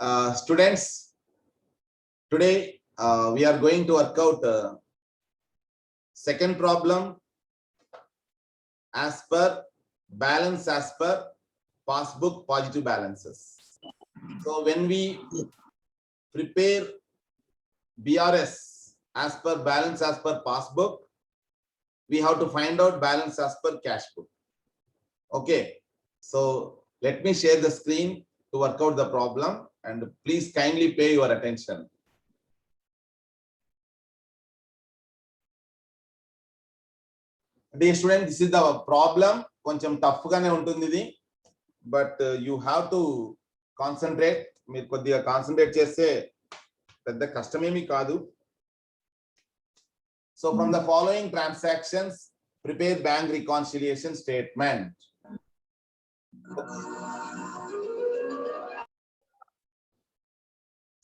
Students, today we are going to work out second problem as per balance as per passbook positive balances. So when we prepare BRS as per balance as per passbook, we have to find out balance as per cash book. Okay, so let me share the screen to work out the problem, and please kindly pay your attention. Dear student, this is the problem. కొంచెం tough గానే ఉంటుంది ఇది, but you have to concentrate. మీరు కొద్దిగా concentrate చేస్తే పెద్ద కష్టమేమీ కాదు. So from the following transactions prepare bank reconciliation statement.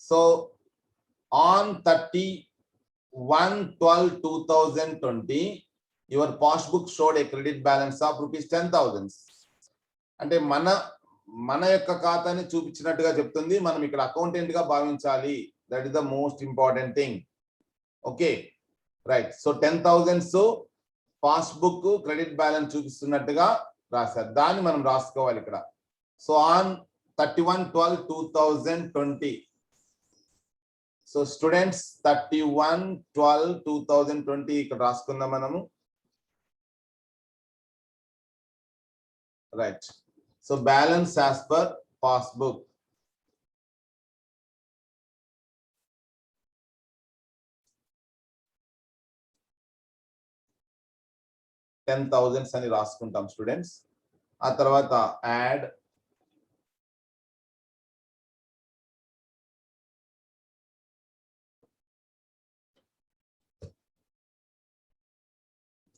So on 31/12/2020 your passbook showed a credit balance of rupees 10,000. అంటే మన యొక్క ఖాతాని చూపించినట్టుగా చెప్తుంది. మనం ఇక్కడ అకౌంటెంట్ గా భావించాలి. That is the most important thing. Okay, right. So 10,000 passbook credit balance చూపిస్తున్నట్టుగా రాశారు. దాన్ని మనం రాసుకోవాలి ఇక్కడ. So on 31/12/2020. సో స్టూడెంట్స్ 31/12/2020 ఇక్కడ రాసుకుందాం మనము. Right. So balance as per passbook. $10,000 అని రాసుకుంటాం స్టూడెంట్స్. ఆ తర్వాత యాడ్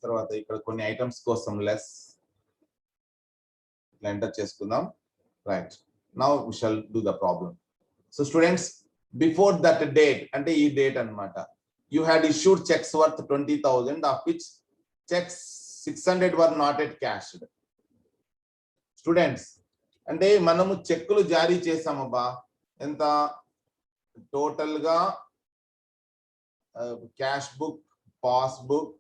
తర్వాత ఇక్కడ కొన్ని ఐటమ్స్ కోసం లెస్ ఎంటర్ చేసుకుందాం. Right. Now we shall do the problem. So students, before that date అంటే ఈ డేట్ అన్నమాట, you had issued cheques worth 20,000 of which cheques 600 were not at cashed. Students, అంటే మనము చెక్కులు జారీ చేసామబ్బా. ఎంత టోటల్ గా cash book, passbook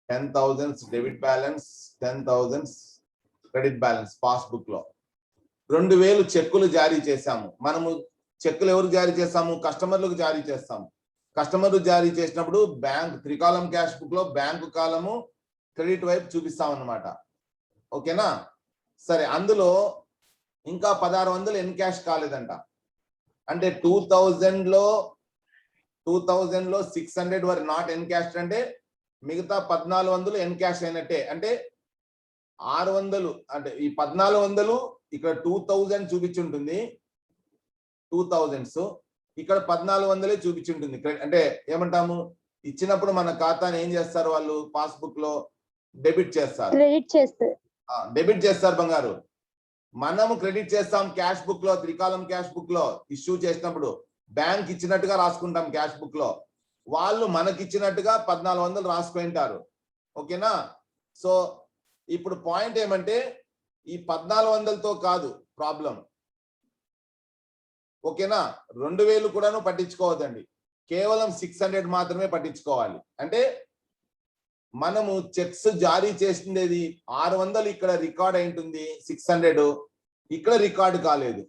10,000 debit balance, 10,000 credit balance passbook లో 2,000 చెక్కులు జారీ చేశాము. మనము చెక్కులు ఎవరు జారీ చేస్తాము? కస్టమర్లకు జారీ చేస్తాము. కస్టమర్లు జారీ చేసినప్పుడు బ్యాంక్ త్రికాలం క్యాష్ బుక్ లో బ్యాంకు కాలము క్రెడిట్ వైపు చూపిస్తాం అన్నమాట. ఓకేనా? సరే, అందులో ఇంకా 1,600 ఎన్ క్యాష్ కాలేదంట. అంటే 2,000లో 600 వర్ నాట్ ఎన్ క్యాష్, అంటే మిగతా 1,400 ఎన్ క్యాష్ అయినట్టే. అంటే 600, అంటే ఈ 1,400 ఇక్కడ 2,000 చూపించుంటుంది, 2,000 ఇక్కడ 1,400 చూపించుంటుంది. అంటే ఏమంటాము, ఇచ్చినప్పుడు మన ఖాతాని ఏం చేస్తారు వాళ్ళు? పాస్బుక్ లో డెబిట్ చేస్తారు, డెబిట్ చేస్తారు బంగారు. మనము క్రెడిట్ చేస్తాం క్యాష్ బుక్ లో, త్రికాలం క్యాష్ బుక్ లో ఇష్యూ చేసినప్పుడు బ్యాంక్ ఇచ్చినట్టుగా రాసుకుంటాం క్యాష్ బుక్ లో. వాళ్ళు మనకిచ్చినట్టుగా 1,400 రాసుకుంటారు. ఓకేనా? సో ఇప్పుడు పాయింట్ ఏమంటే ఈ 1,400తో కాదు ప్రాబ్లం. ఓకేనా? 2,000 కూడాను పట్టించుకోవద్దండి, కేవలం 600 మాత్రమే పట్టించుకోవాలి. అంటే మనము చెక్స్ జారీ చేసింది 600 ఇక్కడ రికార్డ్ అయి ఉంటుంది, 600 ఇక్కడ రికార్డు కాలేదు.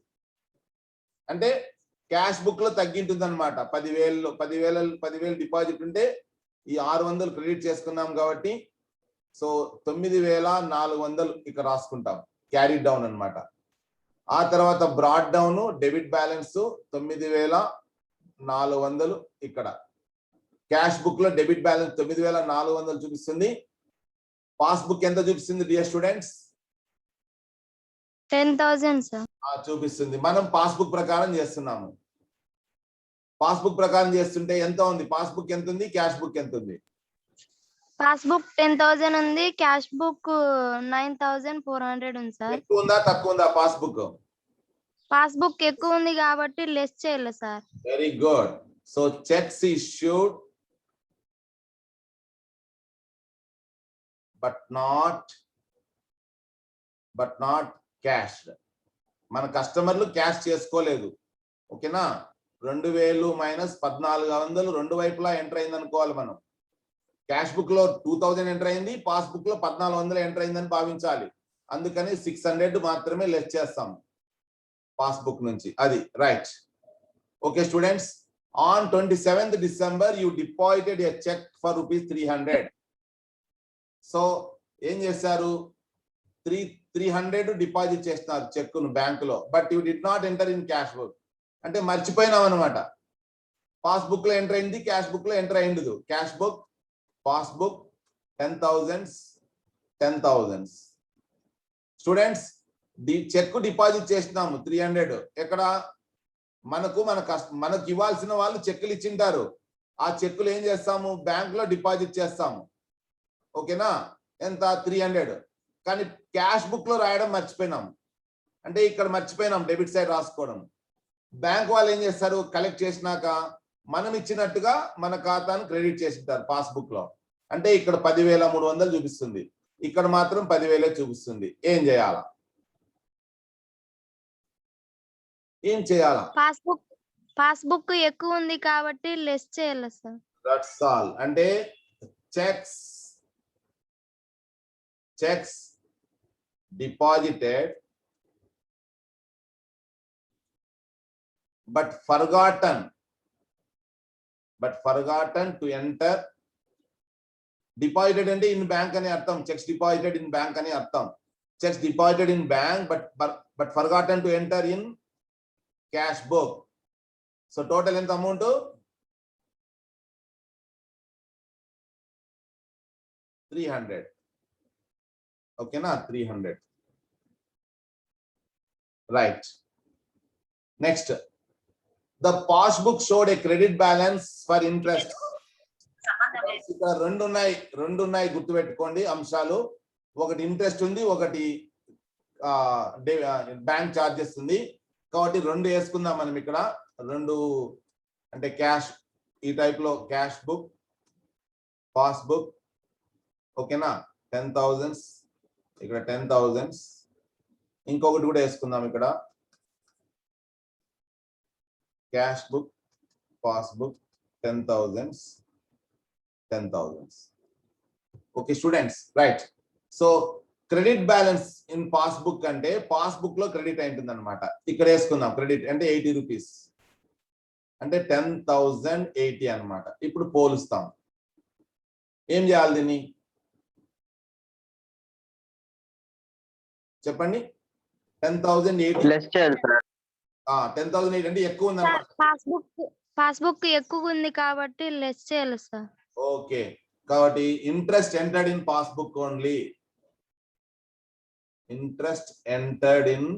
అంటే క్యాష్ బుక్ లో తగ్గింటుంది అనమాట. 10,000 డిపాజిట్ ఉంటే ఈ 600 క్రెడిట్ చేసుకున్నాం కాబట్టి సో 9,400 ఇక్కడ రాసుకుంటాం, క్యారీ డౌన్ అన్నమాట. ఆ తర్వాత బ్రాడ్ డౌన్ డెబిట్ బ్యాలెన్స్ 9,400 ఇక్కడ క్యాష్ బుక్ లో డెబిట్ బ్యాలెన్స్ 9,400 చూపిస్తుంది. పాస్బుక్ ఎంత చూపిస్తుంది డియర్ స్టూడెంట్స్? 10,000 సార్ చూపిస్తుంది. మనం పాస్బుక్ ప్రకారం చేస్తున్నాము. పాస్బుక్ ప్రకారం చేస్తుంటే ఎంత ఉంది? పాస్బుక్ ఎంత ఉంది, క్యాష్ బుక్ ఎంత ఉంది? పాస్బుక్ 10,000 ఉంది, క్యాష్ బుక్ 9,400 ఉంది సార్. ఎక్కువ ఉందా తక్కువ ఉందా పాస్బుక్? పాస్బుక్ ఎక్కువ ఉంది కాబట్టి లెస్ చేయాలి sir. Very good. So checks issued but not cash. మన కస్టమర్లు క్యాష్ చేసుకోలేదు, ఓకేనా 2000 మైనస్ 1400 రెండు వైపులా ఎంటర్ అయింది అనుకోవాలి మనం. క్యాష్ బుక్ లో 2000 ఎంటర్ అయింది, పాస్బుక్ లో 1400 ఎంటర్ అయిందని భావించాలి. అందుకని 600 మాత్రమే లెస్ చేస్తాం పాస్బుక్ నుంచి. అది right. Okay students, on 27th December you deposited a check for ₹300. So ఏం చేశారు, 300 డిపాజిట్ చేస్తున్నారు చెక్కును బ్యాంకులో. But you did not enter in cash book, అంటే మర్చిపోయినాం అనమాట. పాస్బుక్ లో ఎంటర్ అయింది, క్యాష్ బుక్ లో ఎంటర్ అయిండదు. Cash book, passbook 10,000. Students cheque deposit చేస్తున్నాము 300. ఎక్కడ మనకు ఇవ్వాల్సిన వాళ్ళు చెక్కులు ఇచ్చింటారు. ఆ చెక్కులు ఏం చేస్తాము, బ్యాంక్ లో డిపాజిట్ చేస్తాము. ఓకేనా, ఎంత 300. కానీ క్యాష్ బుక్ లో రాయడం మర్చిపోయినాం, అంటే ఇక్కడ మర్చిపోయినాం డెబిట్ సైడ్ రాసుకోవడం. బ్యాంక్ వాళ్ళు ఏం చేస్తారు, కలెక్ట్ చేసినాక మనం ఇచ్చినట్టుగా మన ఖాతాను క్రెడిట్ చేసింటారు పాస్బుక్ లో. అంటే ఇక్కడ 10,300 చూపిస్తుంది, ఇక్కడ మాత్రం 10,000 చూపిస్తుంది. ఏం చేయాలా, పాస్బుక్ ఎక్కువ ఉంది కాబట్టి లెస్ చేయాలి సార్. That's all. అంటే cheques deposited but forgotten to enter. Deposited అంటే ఇన్ బ్యాంక్ అని అర్థం, చెక్స్ డిపాజిటెడ్ ఇన్ బ్యాంక్ అని అర్థం. Cheques deposited in bank but forgotten to enter in cash book. So total ఎంత అమౌంట్, 300. ఓకేనా, 300. Right. Next, the passbook showed a credit balance for interest. ఇక్కడ రెండు ఉన్నాయి గుర్తుపెట్టుకోండి అంశాలు. ఒకటి ఇంట్రెస్ట్ ఉంది, ఒకటి బ్యాంక్ చార్జెస్ ఉంది. కాబట్టి రెండు వేసుకుందాం మనం ఇక్కడ. రెండు అంటే క్యాష్, ఈ టైప్ లో క్యాష్ బుక్, పాస్బుక్. ఓకేనా, 10,000, ఇక్కడ 10,000. ఇంకొకటి కూడా వేసుకుందాం ఇక్కడ, cash book, passbook 10,000. Okay students, right. So credit balance in passbook అంటే పాస్బుక్ లో క్రెడిట్ అయింటుంది అనమాట. ఇక్కడ వేసుకుందాం క్రెడిట్ అంటే 80 రూపీస్, అంటే 10,080 అనమాట. ఇప్పుడు పోలుస్తాం. ఏం చేయాలి దీన్ని చెప్పండి. 10,080 10,008 అంటే ఎక్కువ ఉంది అన్నమాట. పాస్బుక్ ఎక్కువ ఉంది కాబట్టి లెస్ చేయాలి సార్. ఓకే, కాబట్టి interest entered in passbook only, interest entered in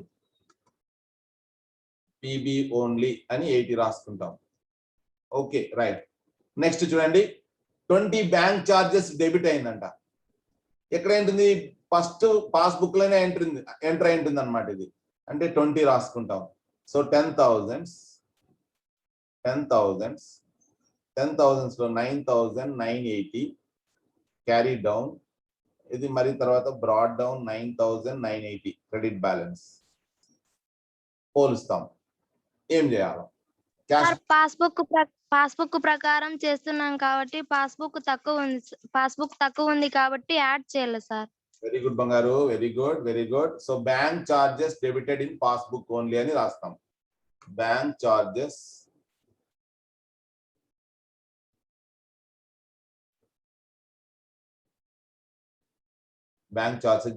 PB only అని 80 రాసుకుంటాం. Okay right. నెక్స్ట్ చూడండి, 20 బ్యాంక్ చార్జెస్ డెబిట్ అయిందంట. ఎక్కడ ఏంటుంది, ఫస్ట్ పాస్బుక్ లోనే ఎంటర్ అయి ఉంటుంది అనమాట. ఇది అంటే 20 రాసుకుంటాం. సో 10,000 లో 9,980 క్యారీ డౌన్. ఇది మరి తర్వాత బ్రాడ్ డౌన్ 9,980 క్రెడిట్ బ్యాలెన్స్. పోలుస్తాం. ఏం చేయాలి, పాస్బుక్ ప్రకారం చేస్తున్నాం కాబట్టి పాస్బుక్ తక్కువ ఉంది కాబట్టి యాడ్ చేయాలి సార్. వెరీ గుడ్ బంగారు, very good. So bank charges debited in passbook only అని రాస్తాం. Bank charges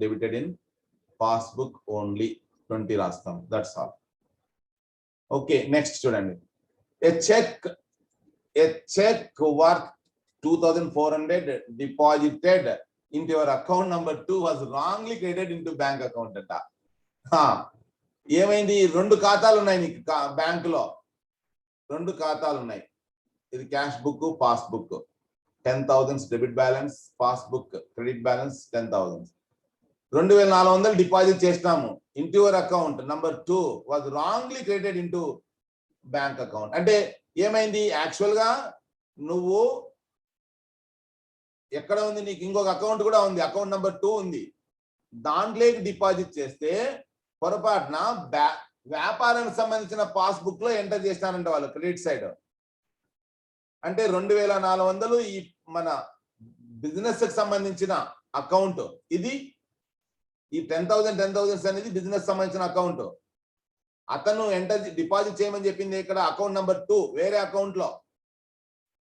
debited in passbook only 20 రాస్తాం. That's all. ఓకే నెక్స్ట్ చూడండి, a check worth 2,400 deposited into your account number 2 was wrongly credited into bank account అంట. ఏమైంది, రెండు ఖాతాలు ఉన్నాయి నీకు బ్యాంకులో, రెండు ఖాతాలు ఉన్నాయి. ఇది cash book, passbook. 10,000 debit balance, passbook credit balance 10,000. 2,400 deposit చేసినాము. Into your account number 2 was wrongly credited into bank account. అంటే ఏమైంది, యాక్చువల్ గా నువ్వు ఎక్కడ ఉంది, నీకు ఇంకొక అకౌంట్ కూడా ఉంది, అకౌంట్ నంబర్ 2 ఉంది, దాంట్లోకి డిపాజిట్ చేస్తే పొరపాటున వ్యాపారానికి సంబంధించిన పాస్బుక్ లో ఎంటర్ చేసినారంట వాళ్ళు క్రెడిట్ సైడ్. అంటే 2400 ఈ మన బిజినెస్ కి సంబంధించిన అకౌంట్. ఇది ఈ 10,000 అనేది బిజినెస్ సంబంధించిన అకౌంట్. అతను ఎంటర్ డిపాజిట్ చేయమని చెప్పింది ఇక్కడ అకౌంట్ నెంబర్ 2 వేరే అకౌంట్ లో,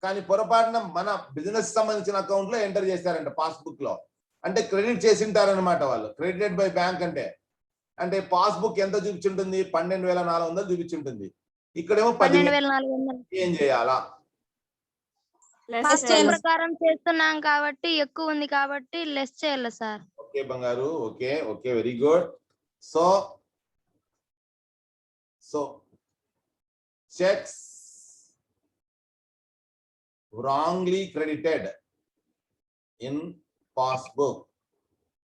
కానీ పొరపాటున మన బిజినెస్ సంబంధించిన అకౌంట్ లో ఎంటర్ చేశారంట పాస్బుక్ లో. అంటే క్రెడిట్ చేసింటారనమాట వాళ్ళు. క్రెడిటెడ్ బై బ్యాంక్ అంటే పాస్బుక్ ఎంత చూపించుంటుంది? 12,400 చూపించుంటుంది. ఇక్కడేమో 12,400. ఏం చేయాలా? పాస్బుక్ ప్రకారం చేస్తున్నాం కాబట్టి ఎక్కువ ఉంది కాబట్టి లెస్ చేయాలి సార్. ఓకే బంగారు, okay okay, very good. So checks wrongly credited in passbook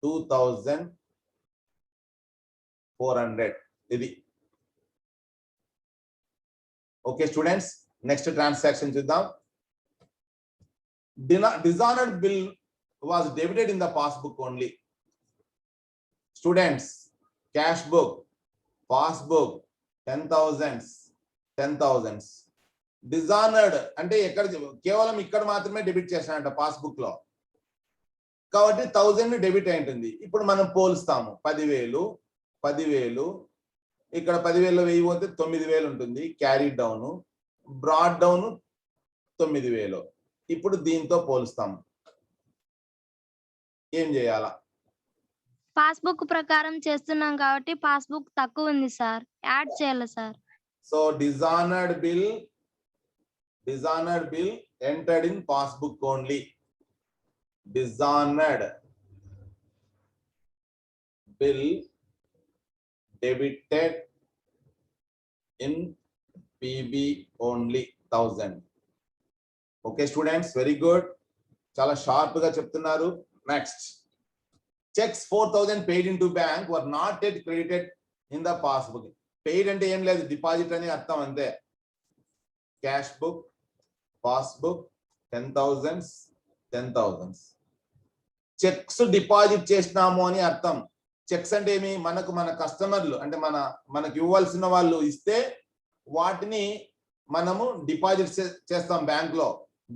2,400 ఇది. ఓకే స్టూడెంట్స్, నెక్స్ట్ ట్రాన్సాక్షన్ చూద్దాం. Dishonored bill was debited in the passbook only. Students, cash book, passbook 10,000. Dishonoured అంటే ఎక్కడ కేవలం ఇక్కడ మాత్రమే డెబిట్ చేశానంట పాస్బుక్ లో, కాబట్టి 1000 డెబిట్ అయి ఉంటుంది. ఇప్పుడు మనం పోల్స్తాము. 10,000 ఇక్కడ 10,000 వెయ్యి పోతే 9,000 ఉంటుంది. Carry down, broad down 9,000. ఇప్పుడు దీంతో పోల్స్తాము. ఏం చేయాలా? పాస్బుక్ ప్రకారం చేస్తున్నాం కాబట్టి పాస్బుక్ తక్కువ ఉంది సార్, యాడ్ చేయాలి sir. So dishonoured bill entered in passbook only. Dishonored bill debited in PB only 1,000. Okay students, very good, చాలా షార్ప్ గా చెప్తున్నారు. Next, checks 4,000 paid into bank were not yet credited in the passbook. Paid అంటే ఏం లేదు, deposit అని అర్థం అంతే. Cash book, passbook 10,000. Checks deposit చేసినాము అని అర్థం. చెక్స్ అంటే ఏమి? మన కస్టమర్లు అంటే మనకు ఇవ్వాల్సిన వాళ్ళు ఇస్తే వాటిని మనము డిపాజిట్ చేస్తాం బ్యాంక్ లో.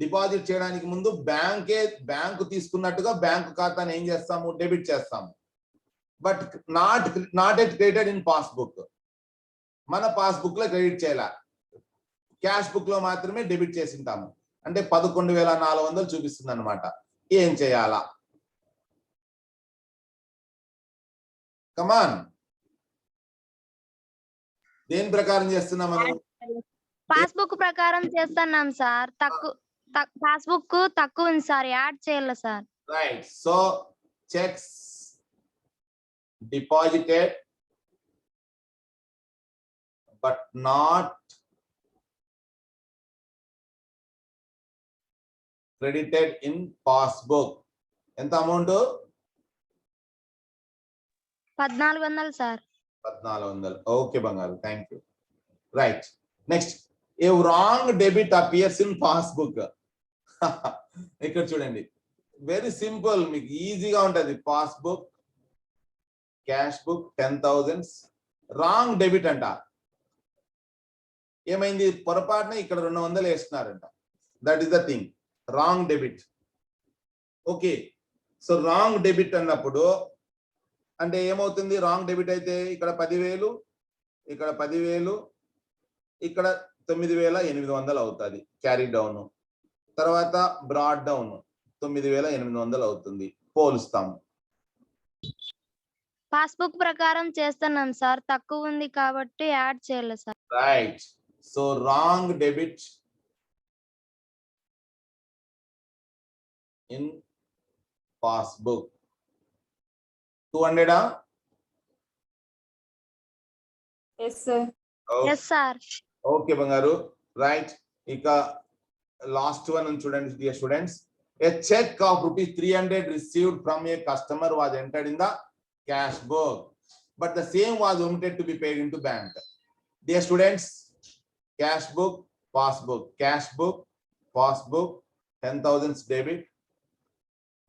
డిపాజిట్ చేయడానికి ముందు బ్యాంకు తీసుకున్నట్టుగా బ్యాంకు ఖాతాను ఏం చేస్తాము? డెబిట్ చేస్తాము. But not at credited in passbook. మన పాస్బుక్ లో క్రెడిట్ చేయాల, క్యాష్ బుక్ లో మాత్రమే డెబిట్ చేసింటాము. అంటే 11,400 చూపిస్తుంది అనమాట. ఏం చేయాలా? కమాన్, దేని ప్రకారం చేస్తున్నాం మనం? పాస్బుక్ ప్రకారం చేస్తున్నాం సార్. పాస్బుక్ తక్కువ ఉంది సార్, యాడ్ చేయాలి sir. Right. So cheques deposited but not credited in passbook. ఎంత అమౌంట్? 1,400 సార్. 1,400. ఓకే బంగారు, thank you. Right. Next, a wrong debit appears in passbook. ఇక్కడ చూడండి, వెరీ సింపుల్, మీకు ఈజీగా ఉంటది. Passbook, cash book 10,000, wrong debit అంట. ఏమైంది? పొరపాటున ఇక్కడ 200 వేస్తున్నారంట. That is the thing, wrong debit. Okay, so wrong debit అన్నప్పుడు అంటే ఏమవుతుంది? రాంగ్ డెబిట్ అయితే ఇక్కడ 10,000, ఇక్కడ 10,000, ఇక్కడ 9,800 అవుతుంది క్యారీ డౌన్. తర్వాత బ్రాడ్ డౌన్ 9,800 అవుతుంది. పోలుస్తాము. పాస్బుక్ ప్రకారం చేస్తున్నాం సార్, తక్కువ ఉంది కాబట్టి యాడ్ చేయాలి sir. Right. So wrong debit in passbook 200. yes sir. Okay బంగారు, రైట్. ఇక లాస్ట్ వన్ చూడండి dear students. A check of ₹300 received from a customer was entered in the cash book, but the same was omitted to be paid into bank. Dear students, cash book, passbook, cash book, passbook 10,000 debit,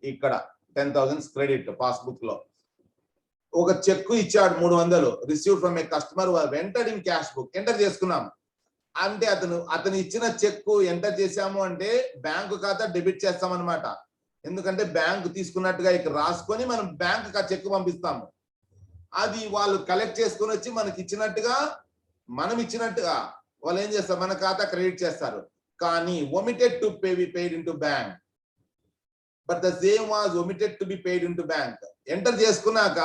ఇక్కడ 10,000 credit passbook లో. ఒక check ఇచ్చాడు 300 receive from A customer entered in cash book enter చేసుకున్నాం అంటే అతను ఇచ్చిన check enter చేసాము అంటే బ్యాంకు ఖాతా డెబిట్ చేస్తాం అనమాట. ఎందుకంటే బ్యాంకు తీసుకున్నట్టుగా ఇక్కడ రాసుకొని మనం బ్యాంకు ఆ చెక్ పంపిస్తాము. అది వాళ్ళు కలెక్ట్ చేసుకొని వచ్చి మనకి ఇచ్చినట్టుగా మనం ఇచ్చినట్టుగా వాళ్ళు ఏం చేస్తారు, మన ఖాతా క్రెడిట్ చేస్తారు. కానీ omitted to pay be paid into bank, but the same was omitted to be paid into bank. Enter చేసుకున్నాక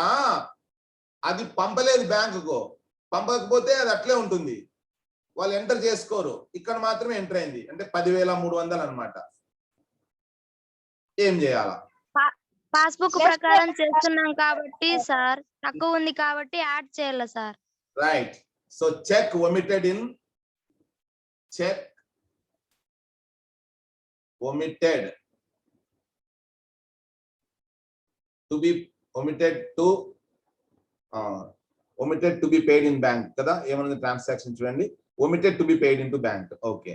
అది పంపలేదు బ్యాంకుకు, పంపకపోతే అది అట్లే ఉంటుంది, వాళ్ళు ఎంటర్ చేసుకోరు. ఇక్కడ మాత్రమే ఎంటర్ అయింది అంటే 10,300 అన్నమాట. ఏం చేయాలా? పాస్బుక్ ప్రకారం చేస్తున్నాం కాబట్టి సార్, తక్కువ ఉంది కాబట్టి యాడ్ చేయాలి sir. Right. So cheque omitted in cheque omitted to be omitted to be paid in bank కదా. ఏమన్నా ట్రాన్సాక్షన్ చూడండి, omitted to be paid into bank. Okay,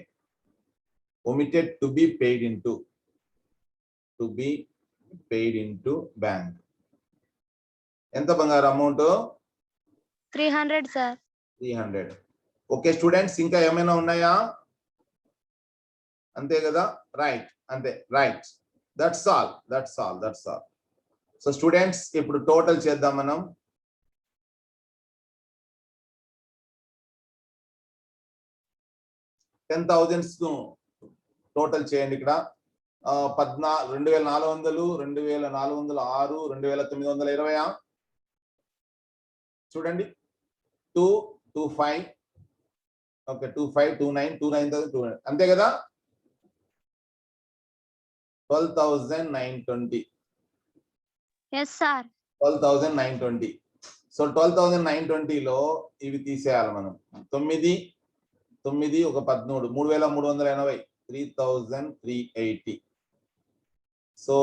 omitted to be paid into bank. ఎంత బంగారు amount? 300 sir. 300. Okay students, ఇంకా ఏమైనా ఉన్నాయా? అంతే కదా, రైట్, అంతే, right. That's all. So students ఇప్పుడు టోటల్ చేద్దాం మనం. $10,000 టోటల్ చేయండి. ఇక్కడ 2,400, 2,406, 2,920 చూడండి. 2, 25, ఓకే, 25, 29, 29,200 అంతే కదా. 12,920. Yes sir. 12,920. సో 12,920లో ఇవి తీసేయాలి మనం. 9, 9, ఒక 13, 3,380, 3,380. సో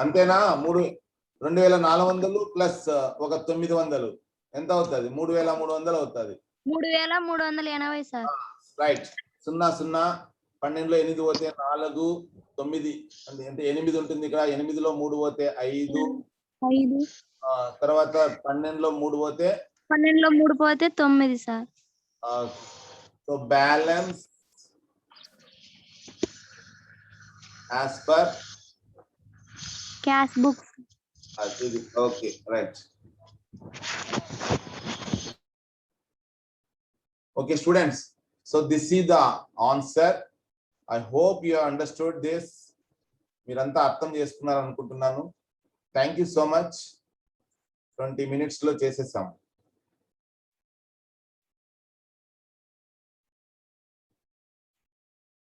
అంతేనా? 2,400 ప్లస్ ఒక 900 ఎంత అవుతుంది? 3,300 అవుతుంది. 3,380 సార్. రైట్. 0, 0, 12లో 8 పోతే 4, 9 అంటే 8 ఉంటుంది ఇక్కడ. 8లో 3 పోతే 5, తర్వాత 12లో 3 పోతే 9 sir. So balance as per cash book. Okay, right. Okay students, so this is the answer. I hope you have understood this. మీరంతా అర్థం చేసుకున్నారు అనుకుంటున్నాను. Thank you so much. 20 minutes లో చేసేసాం.